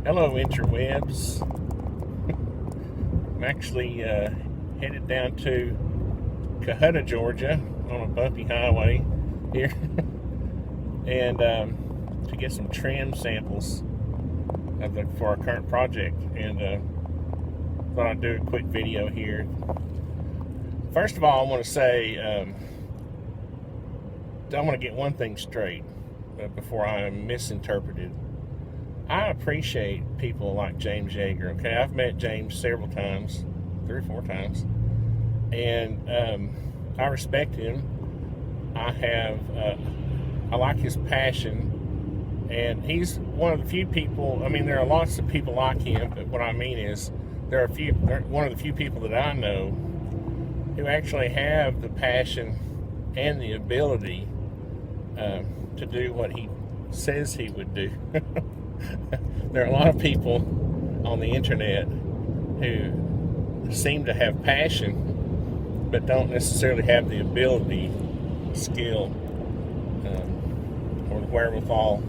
Hello, interwebs. I'm actually headed down to Cohutta, Georgia, on a bumpy highway here, and to get some trim samples for our current project. And thought I'd do a quick video here. First of all, I want to say I want to get one thing straight before I am misinterpreted. I appreciate people like James Yeager. Okay, I've met James several times, 3 or 4 times, and I respect him. I like his passion, and he's one of the few people. I mean, there are lots of people like him, but what I mean is they're one of the few people that I know who actually have the passion and the ability to do what he says he would do. There are a lot of people on the internet who seem to have passion but don't necessarily have the ability, skill, or the wherewithal,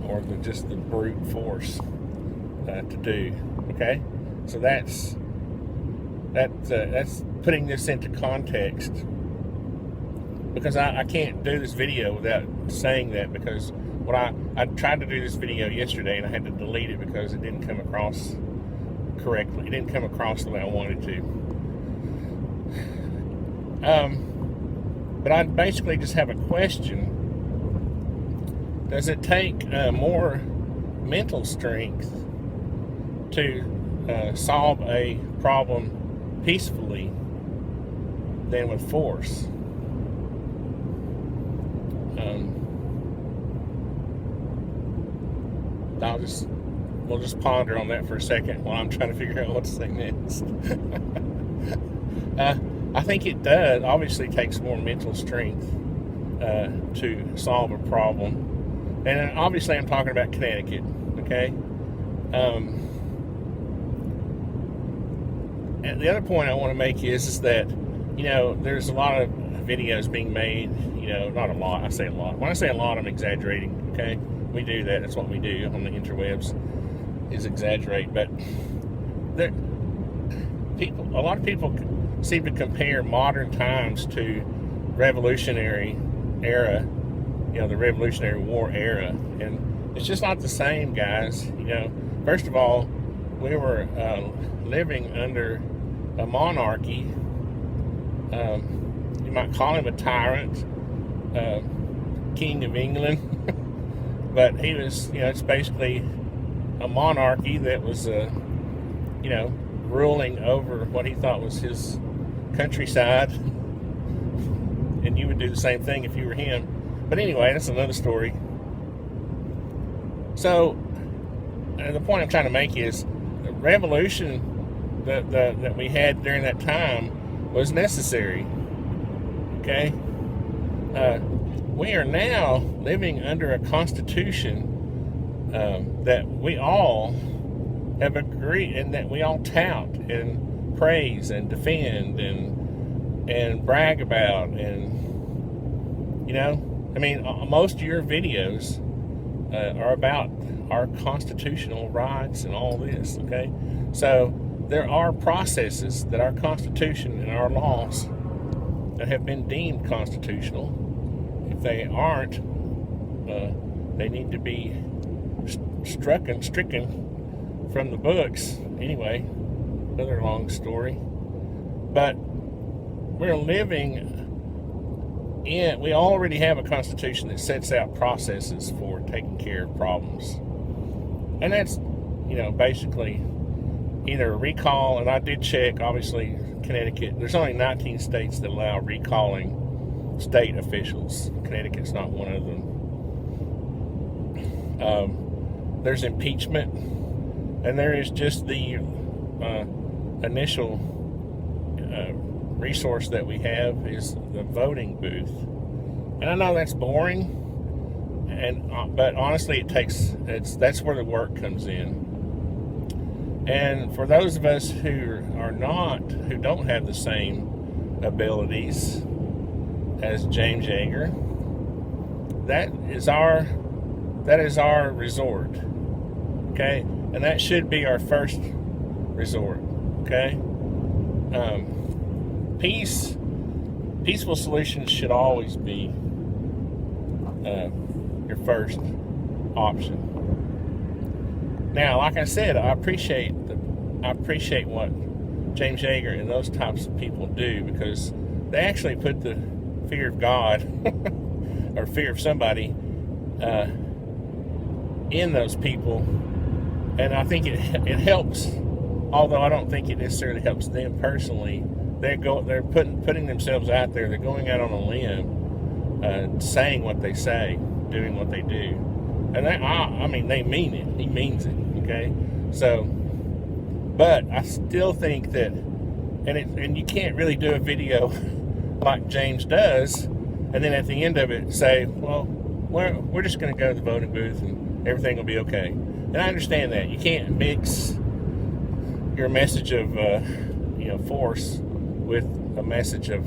or just the brute force to do. Okay, so that's putting this into context, because I can't do this video without saying that, because I tried to do this video yesterday and I had to delete it because it didn't come across correctly. It didn't come across the way I wanted to. But I basically just have a question. Does it take more mental strength to solve a problem peacefully than with force? We'll just ponder on that for a second while I'm trying to figure out what to say next. I think it does. Obviously, takes more mental strength to solve a problem, and obviously, I'm talking about Connecticut. Okay. And the other point I want to make is that there's a lot of videos being made. Not a lot. I say a lot. When I say a lot, I'm exaggerating. Okay. We do that. That's what we do on the interwebs, is exaggerate. But a lot of people seem to compare modern times to Revolutionary era, the Revolutionary War era, and it's just not the same, guys. First of all, we were living under a monarchy. You might call him a tyrant, King of England. But he was, it's basically a monarchy that was, ruling over what he thought was his countryside. And you would do the same thing if you were him. But anyway, that's another story. So, the point I'm trying to make is the revolution that we had during that time was necessary. Okay? We are now living under a constitution that we all have agreed, and that we all tout and praise and defend and brag about, and most of your videos are about our constitutional rights and all this. Okay, so there are processes that our Constitution and our laws that have been deemed constitutional. If they aren't, they need to be stricken from the books. Anyway, another long story. But we're we already have a constitution that sets out processes for taking care of problems. And that's, basically either a recall, and I did check, obviously, Connecticut, there's only 19 states that allow recalling state officials. Connecticut's not one of them. There's impeachment, and there is just the initial resource that we have is the voting booth. And I know that's boring, but honestly, that's where the work comes in. And for those of us who don't have the same abilities as James Yeager, that is our resort. okay? And that should be our first resort, okay? Peaceful solutions should always be your first option. Now, like I said, I appreciate what James Yeager and those types of people do, because they actually put the fear of God or fear of somebody in those people, and I think it helps. Although I don't think it necessarily helps them personally. They're putting themselves out there. They're going out on a limb, saying what they say, doing what they do, and I mean they mean it. He means it. Okay, so, but I still think that, and you can't really do a video like James does, and then at the end of it say, well, we're just going to go to the voting booth and everything will be okay. And I understand that you can't mix your message of force with a message of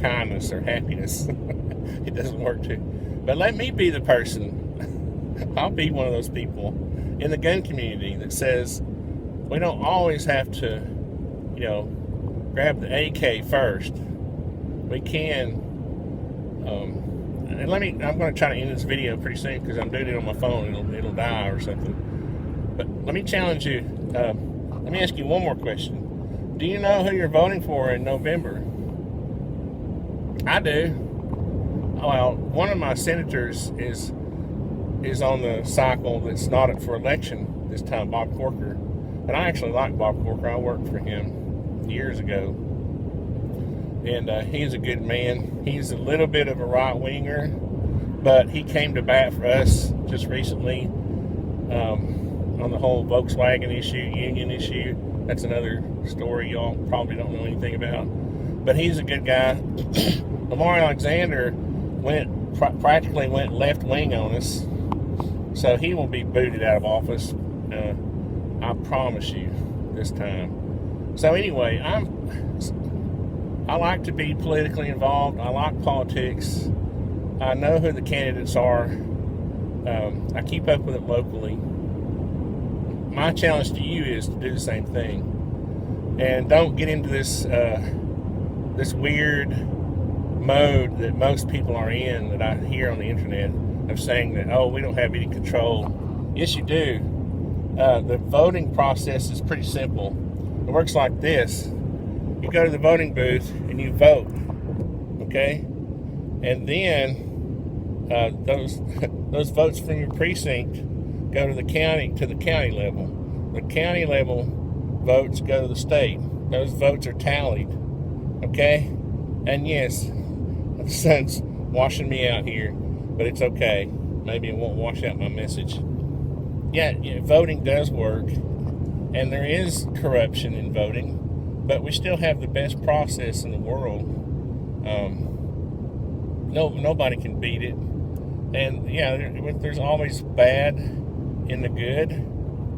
kindness or happiness. It doesn't work too. But let me be the person. I'll be one of those people in the gun community that says we don't always have to, grab the AK first. We can. And I'm going to try to end this video pretty soon because I'm doing it on my phone. It'll die or something. But let me challenge you. Let me ask you one more question. Do you know who you're voting for in November? I do. Well, one of my senators is on the cycle that's not up for election this time, Bob Corker. And I actually like Bob Corker. I worked for him years ago. And he's a good man. He's a little bit of a right-winger, but he came to bat for us just recently on the whole Volkswagen issue, union issue. That's another story y'all probably don't know anything about. But he's a good guy. Lamar Alexander practically went left-wing on us, so he will be booted out of office. I promise you this time. So anyway, I like to be politically involved. I like politics. I know who the candidates are. I keep up with it locally. My challenge to you is to do the same thing. And don't get into this weird mode that most people are in, that I hear on the internet, of saying that, oh, we don't have any control. Yes, you do. The voting process is pretty simple. It works like this. You go to the voting booth and you vote, okay? And then those votes from your precinct go to the county level. The county level votes go to the state. Those votes are tallied, okay? And yes, the sun's washing me out here, but it's okay. Maybe it won't wash out my message. Yeah, voting does work, and there is corruption in voting, but we still have the best process in the world. Nobody can beat it. And yeah, there's always bad in the good,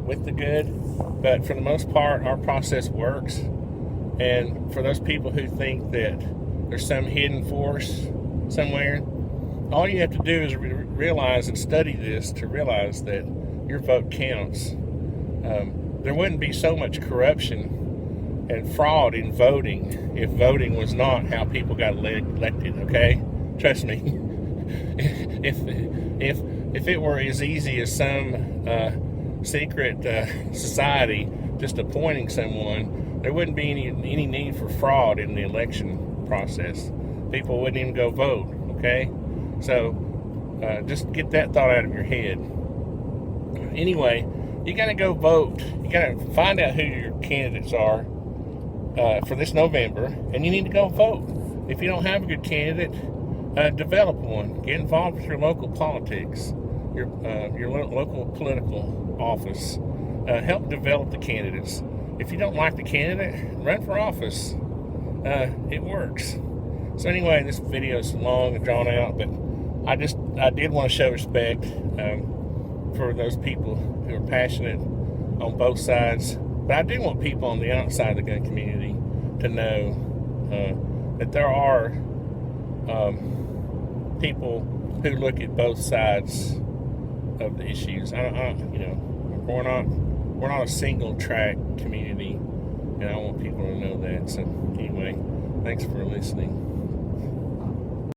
with the good, but for the most part, our process works. And for those people who think that there's some hidden force somewhere, all you have to do is realize and study this to realize that your vote counts. There wouldn't be so much corruption and fraud in voting if voting was not how people got elected, okay? Trust me. If it were as easy as some secret society just appointing someone, there wouldn't be any need for fraud in the election process. People wouldn't even go vote, okay? So just get that thought out of your head. Anyway, you got to go vote. You got to find out who your candidates are for this November, and you need to go vote. If you don't have a good candidate, develop one. Get involved with your local politics, your local political office. Help develop the candidates. If you don't like the candidate, run for office. It works. So anyway, this video is long and drawn out, but I did want to show respect for those people who are passionate on both sides. But I do want people on the outside of the gun community to know that there are people who look at both sides of the issues. I'm We're not a single track community, and I want people to know that. So anyway, thanks for listening.